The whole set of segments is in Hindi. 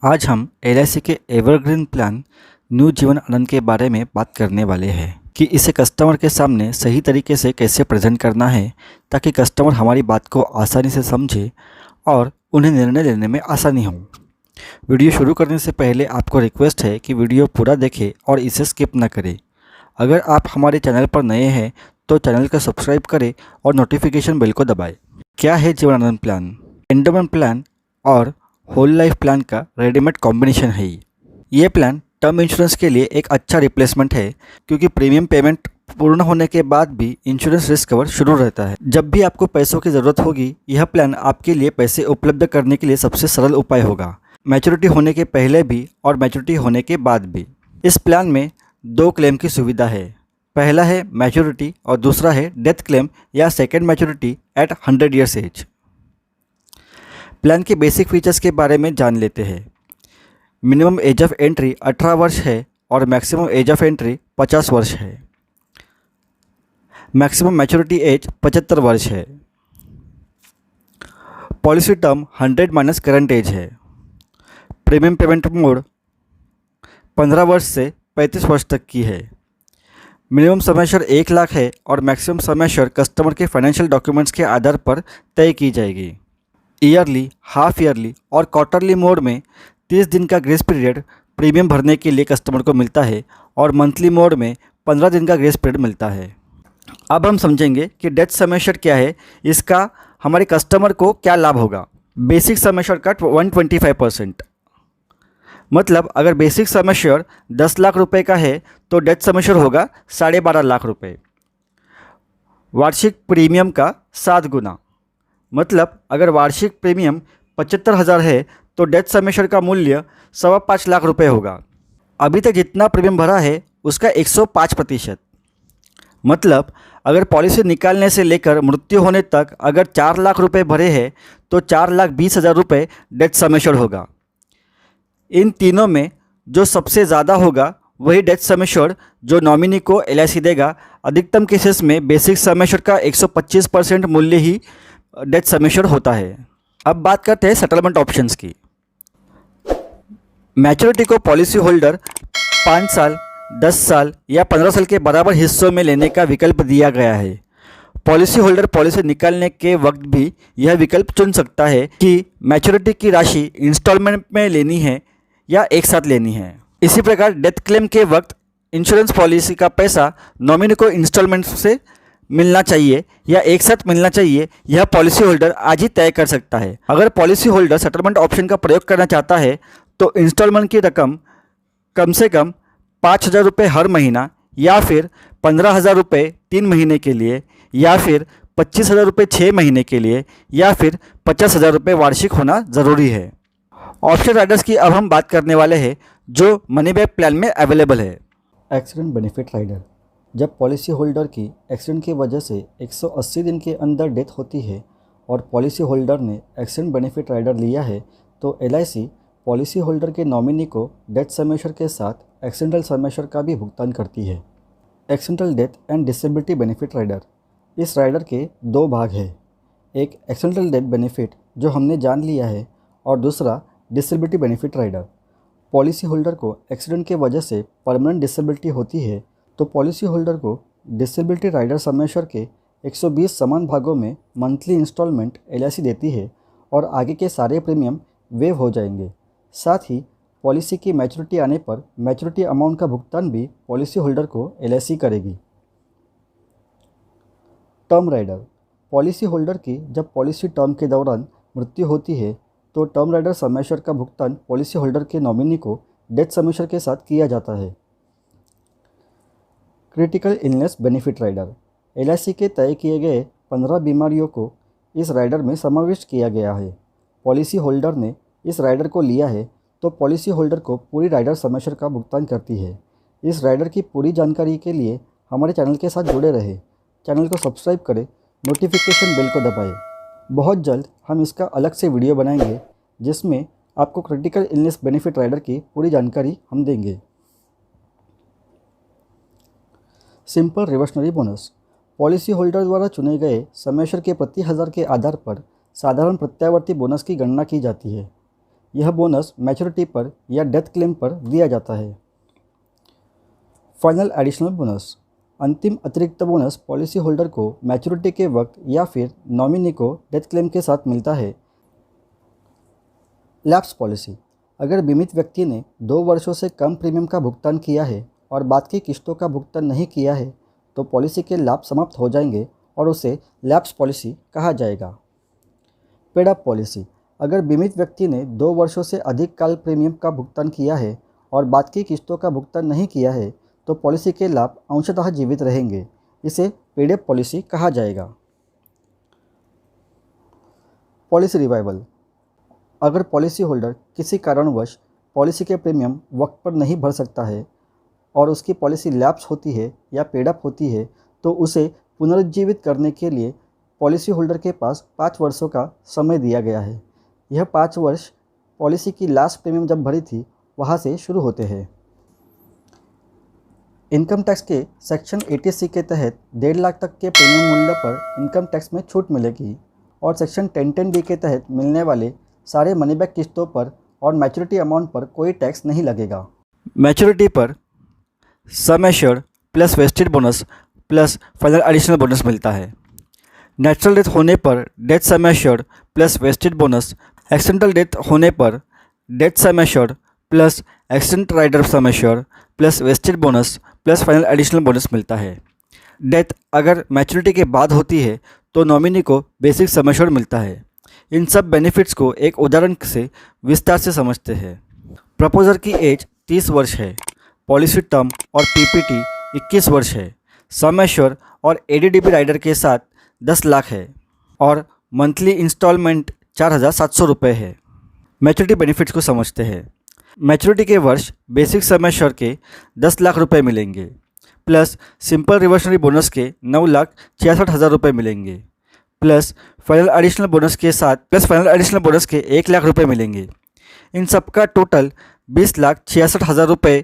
आज हम एलआईसी के evergreen plan new Jeevan Anand के बारे में बात करने वाले हैं कि इसे कस्टमर के सामने सही तरीके से कैसे प्रेजेंट करना है ताकि कस्टमर हमारी बात को आसानी से समझे और उन्हें निर्णय लेने में आसानी हो। वीडियो शुरू करने से पहले आपको रिक्वेस्ट है कि वीडियो पूरा देखें और इसे स्किप न करें। अगर आप हमारे चैनल पर नए हैं तो चैनल को सब्सक्राइब करें और नोटिफिकेशन बेल को दबाएं। क्या है Jeevan Anand plan? Endowment plan और होल लाइफ प्लान का रेडीमेड कॉम्बिनेशन है। ये प्लान टर्म इंश्योरेंस के लिए एक अच्छा रिप्लेसमेंट है क्योंकि प्रीमियम पेमेंट पूर्ण होने के बाद भी इंश्योरेंस रिस्क कवर शुरू रहता है। जब भी आपको पैसों की ज़रूरत होगी यह प्लान आपके लिए पैसे उपलब्ध करने के लिए सबसे सरल उपाय होगा, मैच्योरिटी होने के पहले भी और मैच्योरिटी होने के बाद भी। इस प्लान में 2 क्लेम की सुविधा है। पहला है मैच्योरिटी और दूसरा है डेथ क्लेम या second maturity at 100 years age. Plan के बेसिक फीचर्स के बारे में जान लेते हैं। मिनिमम एज ऑफ एंट्री 18 वर्ष है और मैक्सिमम एज ऑफ एंट्री 50 वर्ष है। मैक्सिमम मैच्योरिटी एज 75 वर्ष है। Policy term 100 minus current age है। प्रीमियम पेमेंट मोड 15 वर्ष से 35 वर्ष तक की है। मिनिमम समयशर 1 लाख है और मैक्सिमम समयशर कस्टमर के फाइनेंशियल डॉक्यूमेंट्स के आधार पर तय की जाएगी। ईयरली, हाफ ईयरली और क्वार्टरली मोड में 30 दिन का ग्रेस पीरियड प्रीमियम भरने के लिए कस्टमर को मिलता है और मंथली मोड में 15 दिन का ग्रेस पीरियड मिलता है। अब हम समझेंगे कि डेथ समयशर क्या है, इसका हमारे कस्टमर को क्या लाभ होगा। बेसिक समयशर का 125%, मतलब अगर बेसिक समयशर 10 लाख रुपए का है तो डेथ समयशर होगा 12.5 लाख रुपए। वार्षिक प्रीमियम का 7 गुना, मतलब अगर वार्षिक प्रीमियम 75,000 है तो डेथ समयशर का मूल्य 5.25 लाख रुपए होगा। अभी तक जितना प्रीमियम भरा है उसका 105%, मतलब अगर पॉलिसी निकालने से लेकर मृत्यु होने तक अगर 4 लाख रुपए भरे हैं तो 4,20,000 रुपये डेथ समयशर होगा। इन तीनों में जो सबसे ज़्यादा होगा वही डेथ समयशर जो नॉमिनी को एलआईसी देगा। अधिकतम केसेस में बेसिक समयशर का 125% मूल्य ही डेथ समयशर होता है। अब बात करते हैं सेटलमेंट ऑप्शंस की। मैच्योरिटी को पॉलिसी होल्डर 5 साल, 10 साल या 15 साल के बराबर हिस्सों में लेने का विकल्प दिया गया है। पॉलिसी होल्डर पॉलिसी निकालने के वक्त भी यह विकल्प चुन सकता है कि मैच्योरिटी की राशि इंस्टॉलमेंट में लेनी है या एक साथ लेनी है। इसी प्रकार डेथ क्लेम के वक्त इंश्योरेंस पॉलिसी का पैसा नॉमिनी को इंस्टॉलमेंट से मिलना चाहिए या एक साथ मिलना चाहिए, यह पॉलिसी होल्डर आज ही तय कर सकता है। अगर पॉलिसी होल्डर सेटलमेंट ऑप्शन का प्रयोग करना चाहता है तो इंस्टॉलमेंट की रकम कम से कम 5,000 रुपये हर महीना या फिर 15,000 रुपये 3 महीने के लिए या फिर 25,000 रुपये 6 महीने के लिए या फिर 50,000 रुपये वार्षिक होना ज़रूरी है। ऑप्शन राइडर्स की अब हम बात करने वाले हैं जो मनी बैक प्लान में अवेलेबल है। Accident benefit rider. जब पॉलिसी होल्डर की एक्सीडेंट की वजह से 180 दिन के अंदर डेथ होती है और पॉलिसी होल्डर ने एक्सीडेंट बेनिफिट राइडर लिया है तो एलआईसी पॉलिसी होल्डर के नॉमिनी को डेथ समयशर के साथ एक्सीडेंटल समयशर का भी भुगतान करती है। Accidental death and disability benefit rider. इस राइडर के 2 भाग हैं, एक एक्सीडेंटल डेथ बेनिफिट जो हमने जान लिया है और दूसरा disability benefit rider. Policy holder को एक्सीडेंट के वजह से परमानेंट डिसेबिलिटी होती है तो पॉलिसी होल्डर को डिसेबिलिटी राइडर समयशर के 120 समान भागों में मंथली इंस्टॉलमेंट एलआईसी देती है और आगे के सारे प्रीमियम वेव हो जाएंगे। साथ ही पॉलिसी की मैच्योरिटी आने पर मैच्योरिटी अमाउंट का भुगतान भी पॉलिसी होल्डर को एलआईसी करेगी। Term rider. पॉलिसी होल्डर की जब पॉलिसी टर्म के दौरान मृत्यु होती है तो टर्म राइडर समयशर का भुगतान पॉलिसी होल्डर के नॉमिनी को डेथ समयशर के साथ किया जाता है। Critical illness benefit rider. LIC के तय किए गए 15 बीमारियों को इस राइडर में समाविष्ट किया गया है। पॉलिसी होल्डर ने इस राइडर को लिया है तो पॉलिसी होल्डर को पूरी राइडर समयशर का भुगतान करती है। इस राइडर की पूरी जानकारी के लिए हमारे चैनल के साथ जुड़े रहे। चैनल को सब्सक्राइब करें, नोटिफिकेशन बेल को दबाएं। बहुत जल्द हम इसका अलग से वीडियो बनाएंगे जिसमें आपको क्रिटिकल इलनेस बेनिफिट राइडर की पूरी जानकारी हम देंगे। Simple reversionary bonus. Policy holder द्वारा चुने गए समयशर के प्रति 1000 के आधार पर साधारण प्रत्यावर्ती बोनस की गणना की जाती है। यह बोनस मैच्योरिटी पर या डेथ क्लेम पर दिया जाता है। फाइनल एडिशनल बोनस, अंतिम अतिरिक्त बोनस पॉलिसी होल्डर को मैच्योरिटी के वक्त या फिर नॉमिनी को डेथ क्लेम के साथ मिलता है। लैप्स पॉलिसी, अगर बीमित व्यक्ति ने 2 वर्षों से कम प्रीमियम का भुगतान किया है और बाद की किस्तों का भुगतान नहीं किया है तो पॉलिसी के लाभ समाप्त हो जाएंगे और उसे लैप्स पॉलिसी कहा जाएगा। पेड अप पॉलिसी, अगर बीमित व्यक्ति ने 2 वर्षों से अधिक काल प्रीमियम का भुगतान किया है और बाद की किस्तों का भुगतान नहीं किया है तो पॉलिसी के लाभ अंशतः जीवित रहेंगे, इसे पेड अप पॉलिसी कहा जाएगा। पॉलिसी रिवाइवल, अगर पॉलिसी होल्डर किसी कारणवश पॉलिसी के प्रीमियम वक्त पर नहीं भर सकता है और उसकी पॉलिसी लैप्स होती है या पेड अप होती है तो उसे पुनरुज्जीवित करने के लिए पॉलिसी होल्डर के पास 5 वर्षों का समय दिया गया है। यह 5 वर्ष पॉलिसी की लास्ट प्रीमियम जब भरी थी वहाँ से शुरू होते हैं। इनकम टैक्स के सेक्शन 80C के तहत 1.5 लाख तक के प्रीमियम मूल्य पर इनकम टैक्स में छूट मिलेगी और सेक्शन 1010D के तहत मिलने वाले सारे मनी बैक किस्तों पर और मैच्योरिटी अमाउंट पर कोई टैक्स नहीं लगेगा। मैच्योरिटी पर sum assured plus vested bonus plus final additional bonus मिलता है। नेचुरल डेथ होने पर death sum assured plus vested bonus, accidental death होने पर death sum assured plus accident rider sum assured plus vested bonus plus final additional bonus मिलता है। डेथ अगर मैच्योरिटी के बाद होती है तो नॉमिनी को बेसिक सम एश्योर्ड मिलता है। इन सब बेनिफिट्स को एक उदाहरण से विस्तार से समझते हैं। प्रपोजर की एज 30 वर्ष है, पॉलिसी टर्म और पीपीटी 21 वर्ष है, सम एश्योर्ड और एडीडीबी राइडर के साथ 10 लाख है और मंथली इंस्टॉलमेंट 4,700 रुपये है। मैच्योरिटी बेनिफिट्स को समझते हैं। मैच्योरिटी के वर्ष बेसिक सम एश्योर्ड के 10 लाख रुपये मिलेंगे प्लस सिंपल रिवर्सनरी बोनस के 9,66,000 रुपये मिलेंगे प्लस फाइनल एडिशनल बोनस के साथ फाइनल एडिशनल बोनस के 1 लाख रुपये मिलेंगे। इन सब का टोटल 20,66,000 रुपये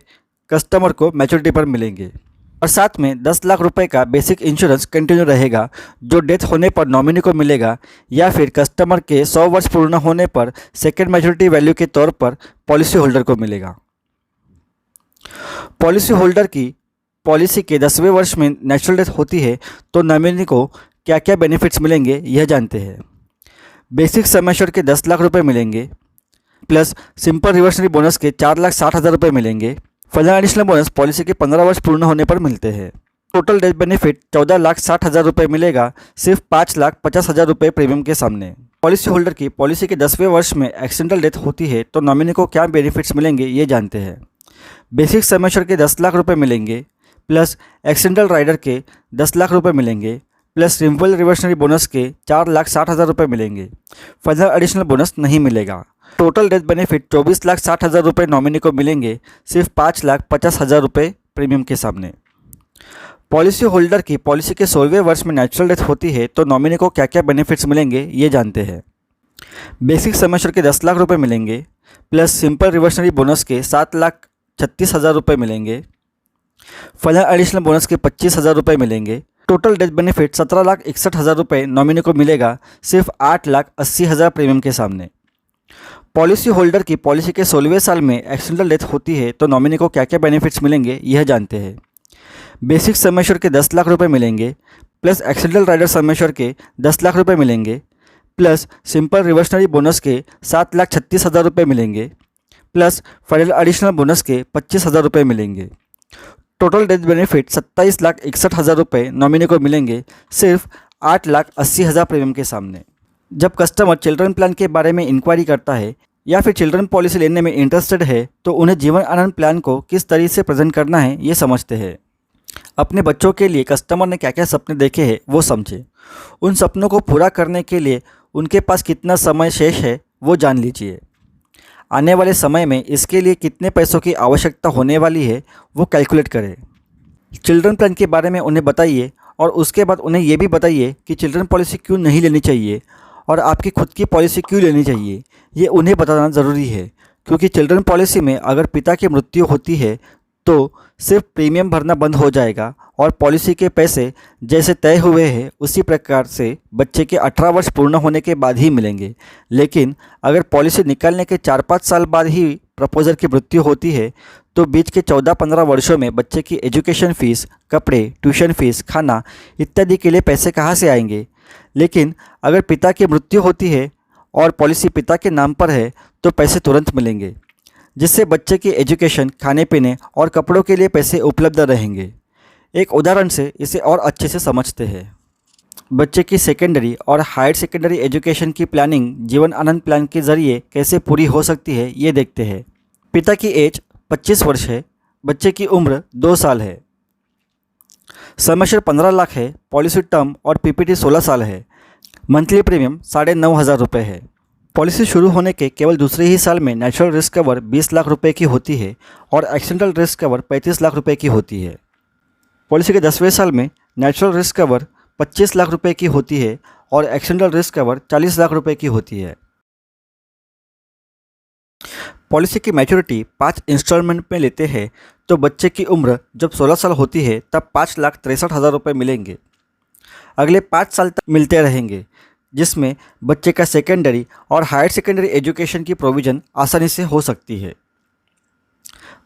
कस्टमर को मैच्योरिटी पर मिलेंगे और साथ में 10 लाख रुपए का बेसिक इंश्योरेंस कंटिन्यू रहेगा जो डेथ होने पर नॉमिनी को मिलेगा या फिर कस्टमर के 100 वर्ष पूर्ण होने पर सेकेंड मैच्योरिटी वैल्यू के तौर पर पॉलिसी होल्डर को मिलेगा। पॉलिसी होल्डर की पॉलिसी के 10वें वर्ष में नेचुरल डेथ होती है तो नॉमिनी को क्या क्या बेनिफिट्स मिलेंगे यह जानते हैं। बेसिक सम एश्योर्ड के 10 लाख रुपये मिलेंगे प्लस सिंपल रिवर्सनरी बोनस के 4,60,000 रुपये मिलेंगे। फाइनल एडिशनल बोनस पॉलिसी के 15 वर्ष पूर्ण होने पर मिलते हैं। टोटल डेथ बेनिफिट 14,60,000 रुपये मिलेगा सिर्फ 5,50,000 रुपये प्रीमियम के सामने। पॉलिसी होल्डर की पॉलिसी के 10वें वर्ष में एक्सीडेंटल डेथ होती है तो नॉमिनी को क्या बेनिफिट्स मिलेंगे ये जानते हैं। बेसिक सम एश्योर्ड के 10 लाख रुपये मिलेंगे प्लस एक्सीडेंटल राइडर के 10 लाख रुपये मिलेंगे प्लस सिंपल रिवर्सनरी बोनस के 4,60,000 रुपये मिलेंगे। फाइनल एडिशनल बोनस नहीं मिलेगा। टोटल डेथ बेनिफिट 24,60,000 रुपये नॉमिनी को मिलेंगे सिर्फ 5,50,000 रुपये प्रीमियम के सामने। पॉलिसी होल्डर की पॉलिसी के 16वें वर्ष में नेचुरल डेथ होती है तो नॉमिनी को क्या क्या बेनिफिट्स मिलेंगे ये जानते हैं। बेसिक सम एश्योर्ड के 10 लाख रुपये मिलेंगे प्लस सिंपल रिवर्सनरी बोनस के 7,36,000 रुपये मिलेंगे। फाइनल एडिशनल बोनस के 25,000 रुपये मिलेंगे। टोटल डेथ बेनिफिट 17,61,000 रुपये नॉमिनी को मिलेगा सिर्फ 8,80,000 प्रीमियम के सामने। पॉलिसी होल्डर की पॉलिसी के 16वें साल में एक्सीडेंटल डेथ होती है तो नॉमिनी को क्या क्या बेनिफिट्स मिलेंगे यह जानते हैं। बेसिक सम एश्योर्ड के 10 लाख रुपये मिलेंगे plus accidental rider sum assured के 10 लाख रुपये मिलेंगे प्लस सिंपल रिवर्सनरी बोनस के 7,36,000 रुपये मिलेंगे प्लस फाइनल एडिशनल बोनस के 25,000 रुपये मिलेंगे। टोटल डेथ बेनिफिट 27,61,000 रुपये नॉमिनी को मिलेंगे सिर्फ 8,80,000 प्रीमियम के सामने। जब कस्टमर चिल्ड्रन प्लान के बारे में इंक्वायरी करता है या फिर चिल्ड्रन पॉलिसी लेने में इंटरेस्टेड है तो उन्हें जीवन आनंद प्लान को किस तरीके से प्रेजेंट करना है ये समझते हैं। अपने बच्चों के लिए कस्टमर ने क्या क्या सपने देखे हैं वो समझे। उन सपनों को पूरा करने के लिए उनके पास कितना समय शेष है वो जान लीजिए। आने वाले समय में इसके लिए कितने पैसों की आवश्यकता होने वाली है वो कैलकुलेट करें। चिल्ड्रन प्लान के बारे में उन्हें बताइए और उसके बाद उन्हें ये भी बताइए कि चिल्ड्रन पॉलिसी क्यों नहीं लेनी चाहिए और आपकी खुद की पॉलिसी क्यों लेनी चाहिए। ये उन्हें बताना ज़रूरी है क्योंकि चिल्ड्रन पॉलिसी में अगर पिता की मृत्यु होती है तो सिर्फ प्रीमियम भरना बंद हो जाएगा और पॉलिसी के पैसे जैसे तय हुए हैं उसी प्रकार से बच्चे के 18 वर्ष पूर्ण होने के बाद ही मिलेंगे। लेकिन अगर पॉलिसी निकालने के 4-5 साल बाद ही प्रपोजर की मृत्यु होती है तो बीच के 14-15 वर्षों में बच्चे की एजुकेशन फ़ीस, कपड़े, ट्यूशन फ़ीस, खाना इत्यादि के लिए पैसे कहाँ से आएंगे। लेकिन अगर पिता की मृत्यु होती है और पॉलिसी पिता के नाम पर है तो पैसे तुरंत मिलेंगे, जिससे बच्चे की एजुकेशन, खाने पीने और कपड़ों के लिए पैसे उपलब्ध रहेंगे। एक उदाहरण से इसे और अच्छे से समझते हैं। बच्चे की सेकेंडरी और हायर सेकेंडरी एजुकेशन की प्लानिंग जीवन आनंद प्लान के ज़रिए कैसे पूरी हो सकती है ये देखते हैं। पिता की एज 25 वर्ष है, बच्चे की उम्र 2 साल है, सम एश्योर्ड 15 लाख है, पॉलिसी टर्म और पीपीटी 16 साल है, मंथली प्रीमियम 9,500 रुपये है। पॉलिसी शुरू होने के केवल दूसरे ही साल में नेचुरल रिस्क कवर 20 लाख रुपए की होती है और एक्सीडेंटल रिस्क कवर 35 लाख रुपए की होती है। पॉलिसी के 10वें साल में नेचुरल रिस्क कवर 25 लाख रुपए की होती है और एक्सीडेंटल रिस्क कवर 40 लाख रुपए की होती है। पॉलिसी की मैच्योरिटी 5 इंस्टॉलमेंट में लेते हैं तो बच्चे की उम्र जब 16 साल होती है तब 5,63,000 रुपये मिलेंगे। अगले 5 साल तक मिलते रहेंगे, जिसमें बच्चे का सेकेंडरी और हायर सेकेंडरी एजुकेशन की प्रोविज़न आसानी से हो सकती है।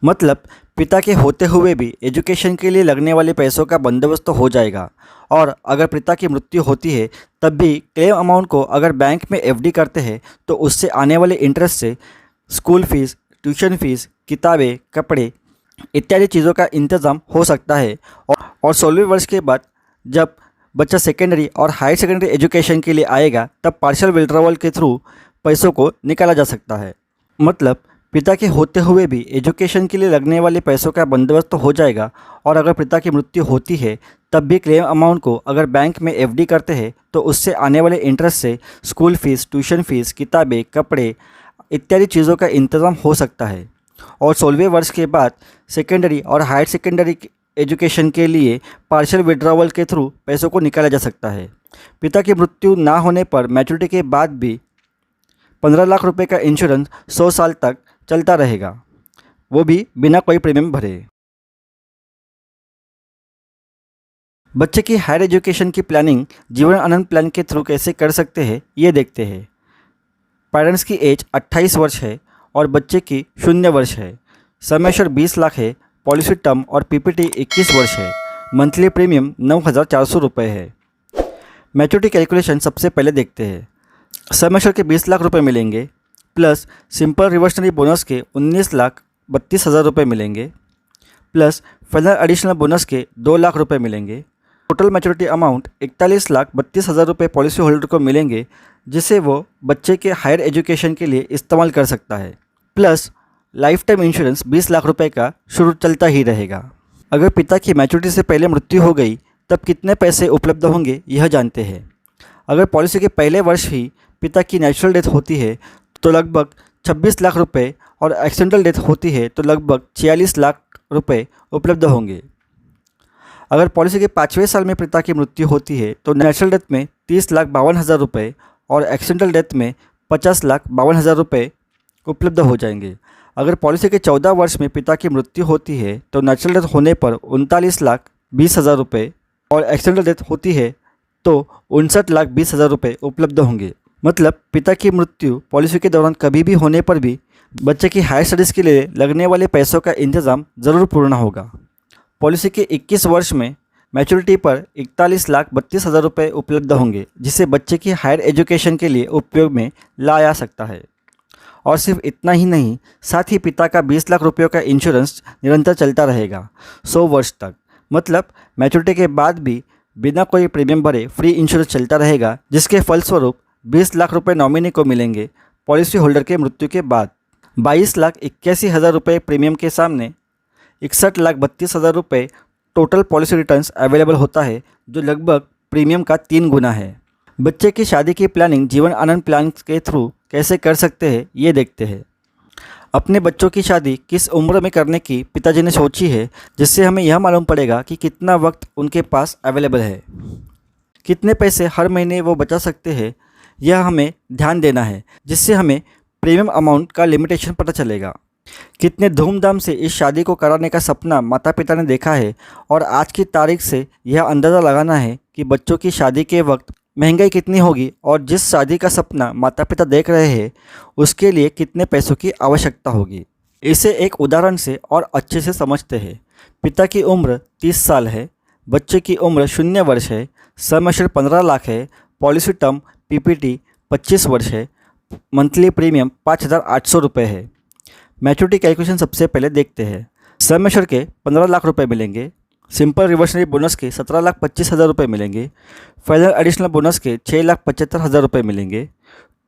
मतलब पिता के होते हुए भी एजुकेशन के लिए लगने वाले पैसों का बंदोबस्त तो हो जाएगा और अगर पिता की मृत्यु होती है तब भी क्लेम अमाउंट को अगर बैंक में एफडी करते हैं तो उससे आने वाले इंटरेस्ट से स्कूल फीस, ट्यूशन फीस, किताबें, कपड़े इत्यादि चीज़ों का इंतज़ाम हो सकता है। और 16वें वर्ष के बाद जब बच्चा सेकेंडरी और हायर सेकेंडरी एजुकेशन के लिए आएगा तब पार्शियल विड्रॉवल के थ्रू पैसों को निकाला जा सकता है। मतलब पिता के होते हुए भी एजुकेशन के लिए लगने वाले पैसों का बंदोबस्त तो हो जाएगा और अगर पिता की मृत्यु होती है तब भी क्लेम अमाउंट को अगर बैंक में एफडी करते हैं तो उससे आने वाले इंटरेस्ट से स्कूल फीस, ट्यूशन फीस, किताबें, कपड़े इत्यादि चीज़ों का इंतज़ाम हो सकता है। और 16वें वर्ष के बाद सेकेंडरी और हायर सेकेंडरी एजुकेशन के लिए पार्शियल विड्रॉवल के थ्रू पैसों को निकाला जा सकता है। पिता की मृत्यु ना होने पर मैच्योरिटी के बाद भी 15 लाख रुपए का इंश्योरेंस 100 साल तक चलता रहेगा, वो भी बिना कोई प्रीमियम भरे। बच्चे की हायर एजुकेशन की प्लानिंग जीवन आनंद प्लान के थ्रू कैसे कर सकते हैं ये देखते हैं। पेरेंट्स की एज 28 वर्ष है और बच्चे की 0 वर्ष है, सम एश्योर्ड 20 लाख है, पॉलिसी टर्म और पीपीटी 21 वर्ष है, मंथली प्रीमियम 9,400 रुपये है। मैच्योरिटी कैलकुलेशन सबसे पहले देखते हैं। सम एश्योर्ड के 20 लाख रुपए मिलेंगे प्लस सिंपल रिवर्सनरी बोनस के 19,32,000 रुपये मिलेंगे प्लस फाइनल एडिशनल बोनस के 2 लाख रुपये मिलेंगे। टोटल मैच्योरिटी अमाउंट 41,32,000 रुपये पॉलिसी होल्डर को मिलेंगे, जिसे वो बच्चे के हायर एजुकेशन के लिए इस्तेमाल कर सकता है। Plus life time insurance 20 lakh रुपए का शुरू चलता ही रहेगा। अगर पिता की मैच्योरिटी से पहले मृत्यु हो गई तब कितने पैसे उपलब्ध होंगे यह जानते हैं। अगर पॉलिसी के पहले वर्ष ही पिता की नेचुरल डेथ होती है तो लगभग 26 लाख रुपए और एक्सीडेंटल डेथ होती है तो लगभग 46 लाख रुपए उपलब्ध होंगे। अगर पॉलिसी के 5वें साल में पिता की मृत्यु होती है तो नेचुरल डेथ में 30,52,000 रुपये और एक्सीडेंटल डेथ में 50,52,000 रुपये उपलब्ध हो जाएंगे। अगर पॉलिसी के 14 वर्ष में पिता की मृत्यु होती है तो नेचुरल डेथ होने पर 39,20,000 रुपये और एक्सीडेंटल डेथ होती है तो 59,20,000 रुपये उपलब्ध होंगे। मतलब पिता की मृत्यु पॉलिसी के दौरान कभी भी होने पर भी बच्चे की हायर स्टडीज़ के लिए लगने वाले पैसों का इंतज़ाम ज़रूर पूर्ण होगा। पॉलिसी के 21 वर्ष में मैच्योरिटी पर 41,32,000 रुपये उपलब्ध होंगे, जिसे बच्चे की हायर एजुकेशन के लिए उपयोग में लाया सकता है। और सिर्फ इतना ही नहीं, साथ ही पिता का 20 लाख रुपयों का इंश्योरेंस निरंतर चलता रहेगा 100 वर्ष तक। मतलब मैच्योरिटी के बाद भी बिना कोई प्रीमियम भरे फ्री इंश्योरेंस चलता रहेगा, जिसके फलस्वरूप 20 लाख रुपये नॉमिनी को मिलेंगे पॉलिसी होल्डर के मृत्यु के बाद। 22,81,000 रुपये प्रीमियम के सामने 61,32,000 रुपये टोटल पॉलिसी रिटर्न्स अवेलेबल होता है, जो लगभग प्रीमियम का 3 गुना है। बच्चे की शादी की प्लानिंग जीवन आनंद प्लान के थ्रू कैसे कर सकते हैं ये देखते हैं। अपने बच्चों की शादी किस उम्र में करने की पिताजी ने सोची है, जिससे हमें यह मालूम पड़ेगा कि कितना वक्त उनके पास अवेलेबल है, कितने पैसे हर महीने वो बचा सकते हैं, यह हमें ध्यान देना है, जिससे हमें प्रीमियम अमाउंट का लिमिटेशन पता चलेगा। कितने धूमधाम से इस शादी को कराने का सपना माता पिता ने देखा है और आज की तारीख से यह अंदाज़ा लगाना है कि बच्चों की शादी के वक्त महंगाई कितनी होगी और जिस शादी का सपना माता पिता देख रहे हैं उसके लिए कितने पैसों की आवश्यकता होगी। इसे एक उदाहरण से और अच्छे से समझते हैं। पिता की उम्र 30 साल है, बच्चे की उम्र 0 वर्ष है, सम एश्योर्ड 15 लाख है, पॉलिसी टर्म पीपीटी 25 वर्ष है, मंथली प्रीमियम 5,800 रुपये है। मैच्योरिटी कैलकुलेशन सबसे पहले देखते हैं। सम एश्योर्ड के 15 लाख रुपए मिलेंगे, सिंपल रिवर्सरी बोनस के 17,25,000 रुपये मिलेंगे, फाइनल एडिशनल बोनस के 6,75,000 रुपये मिलेंगे।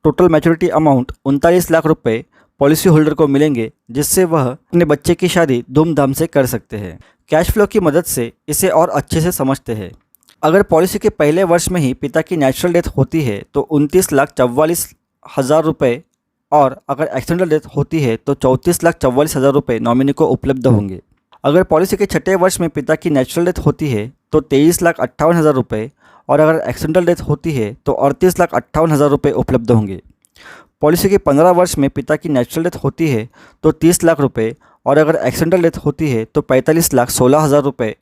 टोटल मैच्योरिटी अमाउंट 39 लाख रुपये पॉलिसी होल्डर को मिलेंगे, जिससे वह अपने बच्चे की शादी धूमधाम से कर सकते हैं। कैश फ्लो की मदद से इसे और अच्छे से समझते हैं। अगर पॉलिसी के पहले वर्ष में ही पिता की नेचुरल डेथ होती है तो 29,44,000 रुपये और अगर एक्सीडेंटल डेथ होती है तो 34,44,000 रुपये नॉमिनी को उपलब्ध होंगे। अगर पॉलिसी के छठे वर्ष में पिता की नेचुरल डेथ होती है तो 23,58,000 रुपये और अगर एक्सीडेंटल डेथ होती है तो 38,58,000 रुपये उपलब्ध होंगे। पॉलिसी के 15 वर्ष में पिता की नेचुरल डेथ होती है तो 30 लाख रुपये और अगर एक्सीडेंटल डेथ होती है तो 45,16,000 रुपये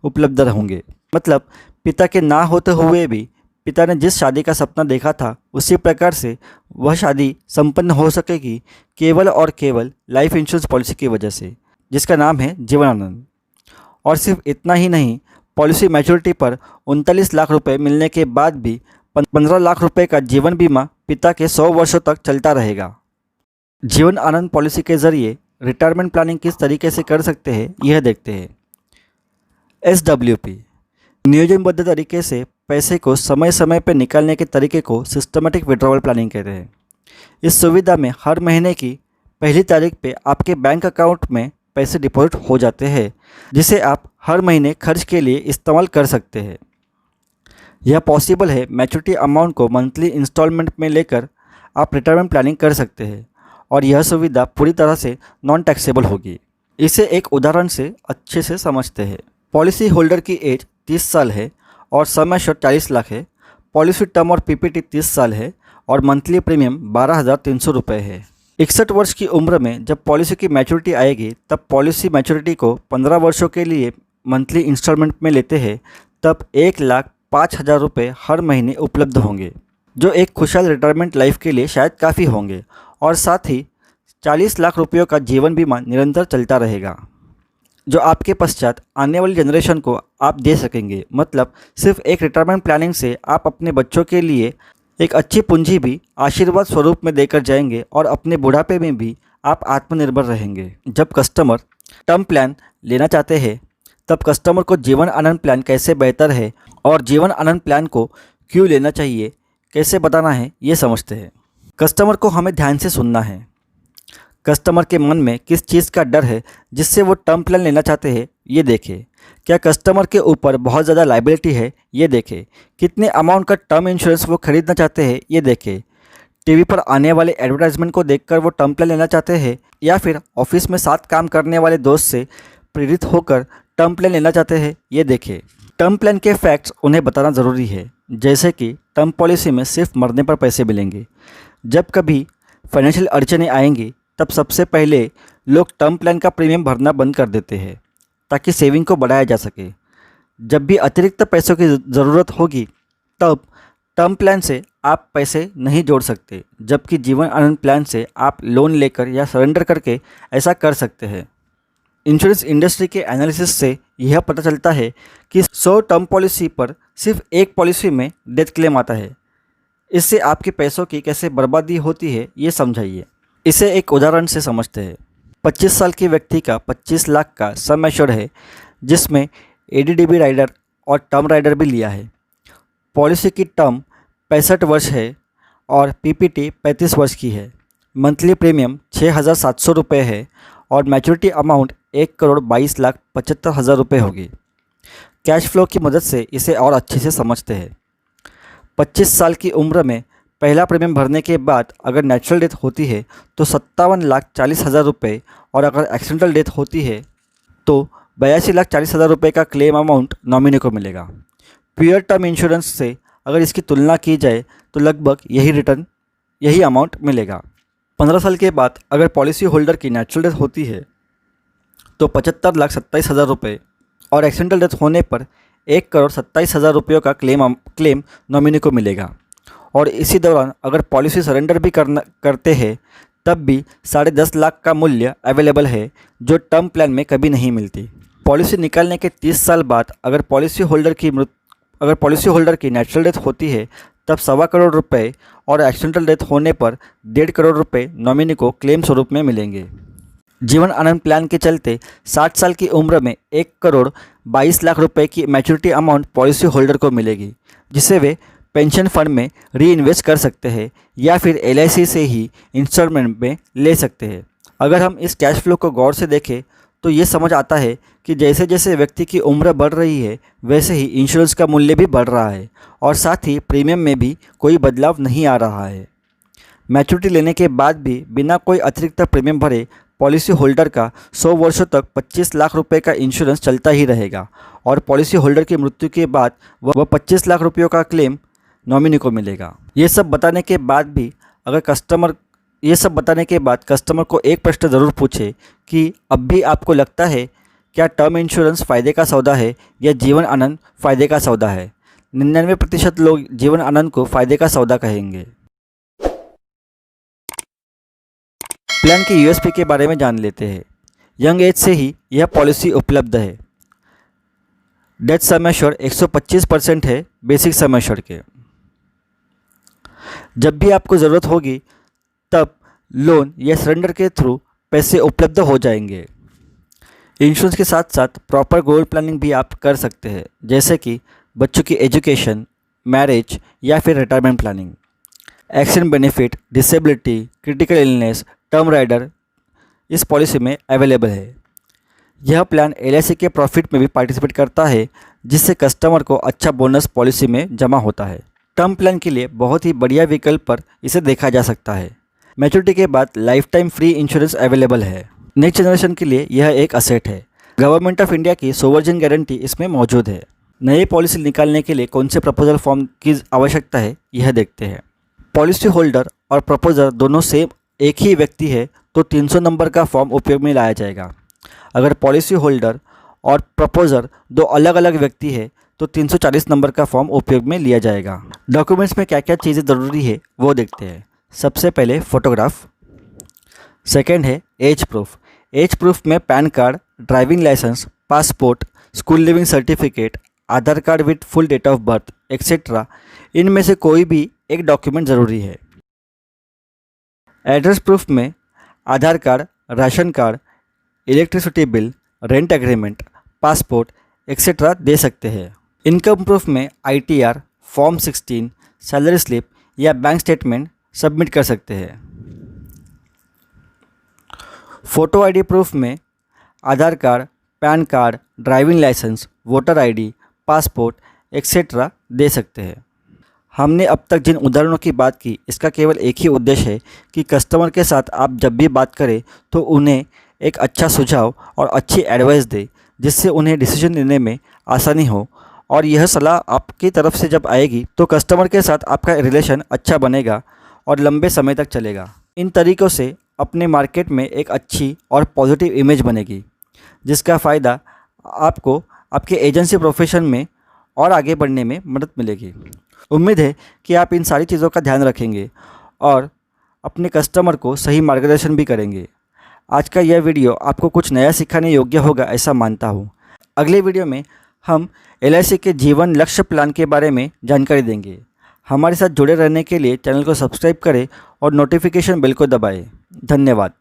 उपलब्ध होंगे। मतलब पिता के ना होते हुए भी पिता ने जिस शादी का सपना देखा था उसी प्रकार से वह शादी संपन्न हो सकेगी केवल और केवल लाइफ इंश्योरेंस पॉलिसी की वजह से, जिसका नाम है जीवन आनंद। और सिर्फ इतना ही नहीं, पॉलिसी मैच्योरिटी पर 39 लाख रुपए मिलने के बाद भी 15 लाख रुपए का जीवन बीमा पिता के 100 वर्षों तक चलता रहेगा। जीवन आनंद पॉलिसी के जरिए रिटायरमेंट प्लानिंग किस तरीके से कर सकते हैं यह देखते हैं। SWP नियोजनबद्ध तरीके से पैसे को समय समय पर निकालने के तरीके को सिस्टमेटिक विड्रॉवल प्लानिंग कहते हैं। इस सुविधा में हर महीने की पहली तारीख पे आपके बैंक अकाउंट में पैसे डिपॉजिट हो जाते हैं, जिसे आप हर महीने खर्च के लिए इस्तेमाल कर सकते हैं। यह पॉसिबल है मैच्योरिटी अमाउंट को मंथली इंस्टॉलमेंट में लेकर आप रिटायरमेंट प्लानिंग कर सकते हैं और यह सुविधा पूरी तरह से नॉन टैक्सेबल होगी। इसे एक उदाहरण से अच्छे से समझते हैं। पॉलिसी होल्डर की एज 30 साल है और सम एश्योर्ड 40 लाख है। पॉलिसी टर्म और पीपीटी 30 साल है और मंथली प्रीमियम 12,300 रुपये है। 61 वर्ष की उम्र में जब पॉलिसी की मैच्योरिटी आएगी तब पॉलिसी मैच्योरिटी को 15 वर्षों के लिए मंथली इंस्टॉलमेंट में लेते हैं, तब 1,05,000 रुपये हर महीने उपलब्ध होंगे, जो एक खुशहाल रिटायरमेंट लाइफ के लिए शायद काफ़ी होंगे। और साथ ही 40 लाख रुपयों का जीवन बीमा निरंतर चलता रहेगा, जो आपके पश्चात आने वाली जनरेशन को आप दे सकेंगे। मतलब सिर्फ एक रिटायरमेंट प्लानिंग से आप अपने बच्चों के लिए एक अच्छी पूंजी भी आशीर्वाद स्वरूप में देकर जाएंगे और अपने बुढ़ापे में भी आप आत्मनिर्भर रहेंगे। जब कस्टमर टर्म प्लान लेना चाहते हैं तब कस्टमर को जीवन आनंद प्लान कैसे बेहतर है और जीवन आनंद प्लान को क्यों लेना चाहिए, कैसे बताना है, ये समझते हैं। कस्टमर को हमें ध्यान से सुनना है। कस्टमर के मन में किस चीज़ का डर है जिससे वो टर्म प्लान लेना चाहते हैं, ये देखें। क्या कस्टमर के ऊपर बहुत ज़्यादा लाइबिलिटी है, ये देखें। कितने अमाउंट का टर्म इंश्योरेंस वो खरीदना चाहते हैं, ये देखें। टीवी पर आने वाले एडवर्टाइजमेंट को देखकर वो टर्म प्लान लेना चाहते हैं या फिर ऑफिस में साथ काम करने वाले दोस्त से प्रेरित होकर टर्म प्लान लेना चाहते हैं, ये देखें। टर्म प्लान के फैक्ट्स उन्हें बताना ज़रूरी है, जैसे कि टर्म पॉलिसी में सिर्फ मरने पर पैसे मिलेंगे। जब कभी फाइनेंशियल अड़चनें आएंगी तब सबसे पहले लोग टर्म प्लान का प्रीमियम भरना बंद कर देते हैं ताकि सेविंग को बढ़ाया जा सके। जब भी अतिरिक्त पैसों की ज़रूरत होगी तब टर्म प्लान से आप पैसे नहीं जोड़ सकते, जबकि जीवन आनंद प्लान से आप लोन लेकर या सरेंडर करके ऐसा कर सकते हैं। इंश्योरेंस इंडस्ट्री के एनालिसिस से यह पता चलता है कि 100 टर्म पॉलिसी पर सिर्फ एक पॉलिसी में डेथ क्लेम आता है। इससे आपके पैसों की कैसे बर्बादी होती है ये समझाइए। इसे एक उदाहरण से समझते हैं। 25 साल के व्यक्ति का 25 लाख का सम एश्योर्ड है, जिसमें एडीडीबी राइडर और टर्म राइडर भी लिया है। पॉलिसी की टर्म 65 वर्ष है और पीपीटी 35 वर्ष की है। मंथली प्रीमियम 6,700 रुपये है और मैच्योरिटी अमाउंट 1,22,75,000 रुपये होगी। कैश फ्लो की मदद से इसे और अच्छे से समझते हैं। 25 साल की उम्र में पहला प्रीमियम भरने के बाद अगर नेचुरल डेथ होती है तो 57,40,000 रुपये और अगर एक्सीडेंटल डेथ होती है तो 82,40,000 रुपये का क्लेम अमाउंट नॉमिनी को मिलेगा। प्योर टर्म इंश्योरेंस से अगर इसकी तुलना की जाए तो लगभग यही अमाउंट मिलेगा। 15 साल के बाद अगर पॉलिसी होल्डर की नेचुरल डेथ होती है तो 75,27,000 रुपये और एक्सीडेंटल डेथ होने पर 1,27,000 रुपयों का क्लेम नॉमिनी को मिलेगा। और इसी दौरान अगर पॉलिसी सरेंडर भी करते हैं तब भी 10.5 लाख का मूल्य अवेलेबल है, जो टर्म प्लान में कभी नहीं मिलती। पॉलिसी निकालने के 30 साल बाद अगर पॉलिसी होल्डर की नेचुरल डेथ होती है तब 1.25 करोड़ रुपए और एक्सीडेंटल डेथ होने पर 1.5 करोड़ रुपए नॉमिनी को क्लेम स्वरूप में मिलेंगे। जीवन आनंद प्लान के चलते 60 साल की उम्र में 1,22,00,000 रुपए की मैच्योरिटी अमाउंट पॉलिसी होल्डर को मिलेगी, जिसे वे पेंशन फंड में री इन्वेस्ट कर सकते हैं या फिर LIC से ही इंस्टॉलमेंट में ले सकते हैं। अगर हम इस कैश फ्लो को गौर से देखें तो ये समझ आता है कि जैसे जैसे व्यक्ति की उम्र बढ़ रही है वैसे ही इंश्योरेंस का मूल्य भी बढ़ रहा है और साथ ही प्रीमियम में भी कोई बदलाव नहीं आ रहा है। मैच्योरिटी लेने के बाद भी बिना कोई अतिरिक्त प्रीमियम भरे पॉलिसी होल्डर का 100 वर्षों तक 25 लाख रुपए का इंश्योरेंस चलता ही रहेगा और पॉलिसी होल्डर की मृत्यु के बाद वह 25 लाख रुपयों का क्लेम नॉमिनी को मिलेगा। ये सब बताने के बाद कस्टमर को एक प्रश्न ज़रूर पूछे कि अब भी आपको लगता है क्या टर्म इंश्योरेंस फ़ायदे का सौदा है या जीवन आनंद फ़ायदे का सौदा है। 99% लोग जीवन आनंद को फ़ायदे का सौदा कहेंगे। प्लान की USP के बारे में जान लेते हैं। यंग एज से ही यह पॉलिसी उपलब्ध है। डेथ सम एश्योर्ड 125% है बेसिक सम एश्योर्ड के। जब भी आपको ज़रूरत होगी तब लोन या सरेंडर के थ्रू पैसे उपलब्ध हो जाएंगे। इंश्योरेंस के साथ साथ प्रॉपर गोल प्लानिंग भी आप कर सकते हैं, जैसे कि बच्चों की एजुकेशन, मैरिज या फिर retirement planning. Accident benefit, disability, critical illness, term rider इस पॉलिसी में अवेलेबल है। यह प्लान LIC के प्रॉफिट में भी पार्टिसिपेट करता है, जिससे कस्टमर को अच्छा बोनस पॉलिसी में जमा होता है। टर्म प्लान के लिए बहुत ही बढ़िया विकल्प पर इसे देखा जा सकता है। मैच्योरिटी के बाद life time free insurance available है। नेक्स्ट जनरेशन के लिए यह एक असेट है। गवर्नमेंट ऑफ इंडिया की सोवरजिन गारंटी इसमें मौजूद है। नई पॉलिसी निकालने के लिए कौन से प्रपोजल फॉर्म की आवश्यकता है यह देखते हैं। पॉलिसी होल्डर और प्रपोजर दोनों सेम एक ही व्यक्ति है तो 300 नंबर का फॉर्म उपयोग में लाया जाएगा। अगर पॉलिसी होल्डर और प्रपोजर दो अलग अलग व्यक्ति है तो 340 नंबर का फॉर्म उपयोग में लिया जाएगा। डॉक्यूमेंट्स में क्या क्या चीज़ें ज़रूरी है वो देखते हैं। सबसे पहले फ़ोटोग्राफ, सेकेंड है एज प्रूफ। एज प्रूफ में PAN card, driving licence, passport, school leaving certificate, Aadhaar card with full date of birth etcetera, इनमें से कोई भी एक डॉक्यूमेंट ज़रूरी है। एड्रेस प्रूफ में Aadhaar card, ration card, electricity bill, rent agreement, passport etcetera दे सकते हैं। इनकम प्रूफ में ITR, फॉर्म 16, सैलरी स्लिप या बैंक स्टेटमेंट सबमिट कर सकते हैं। फ़ोटो ID प्रूफ में Aadhaar card, PAN card, driving licence, voter ID, passport etcetera दे सकते हैं। हमने अब तक जिन उदाहरणों की बात की इसका केवल एक ही उद्देश्य है कि कस्टमर के साथ आप जब भी बात करें तो उन्हें एक अच्छा सुझाव और अच्छी एडवाइस दें, जिससे उन्हें डिसीजन लेने में आसानी हो। और यह सलाह आपकी तरफ से जब आएगी तो कस्टमर के साथ आपका रिलेशन अच्छा बनेगा और लंबे समय तक चलेगा। इन तरीक़ों से अपने मार्केट में एक अच्छी और पॉजिटिव इमेज बनेगी, जिसका फ़ायदा आपको आपके एजेंसी प्रोफेशन में और आगे बढ़ने में मदद मिलेगी। उम्मीद है कि आप इन सारी चीज़ों का ध्यान रखेंगे और अपने कस्टमर को सही मार्गदर्शन भी करेंगे। आज का यह वीडियो आपको कुछ नया सिखाने योग्य होगा ऐसा मानता हूँ। अगले वीडियो में हम LIC के जीवन लक्ष्य प्लान के बारे में जानकारी देंगे। हमारे साथ जुड़े रहने के लिए चैनल को सब्सक्राइब करें और नोटिफिकेशन बेल को दबाएं। धन्यवाद।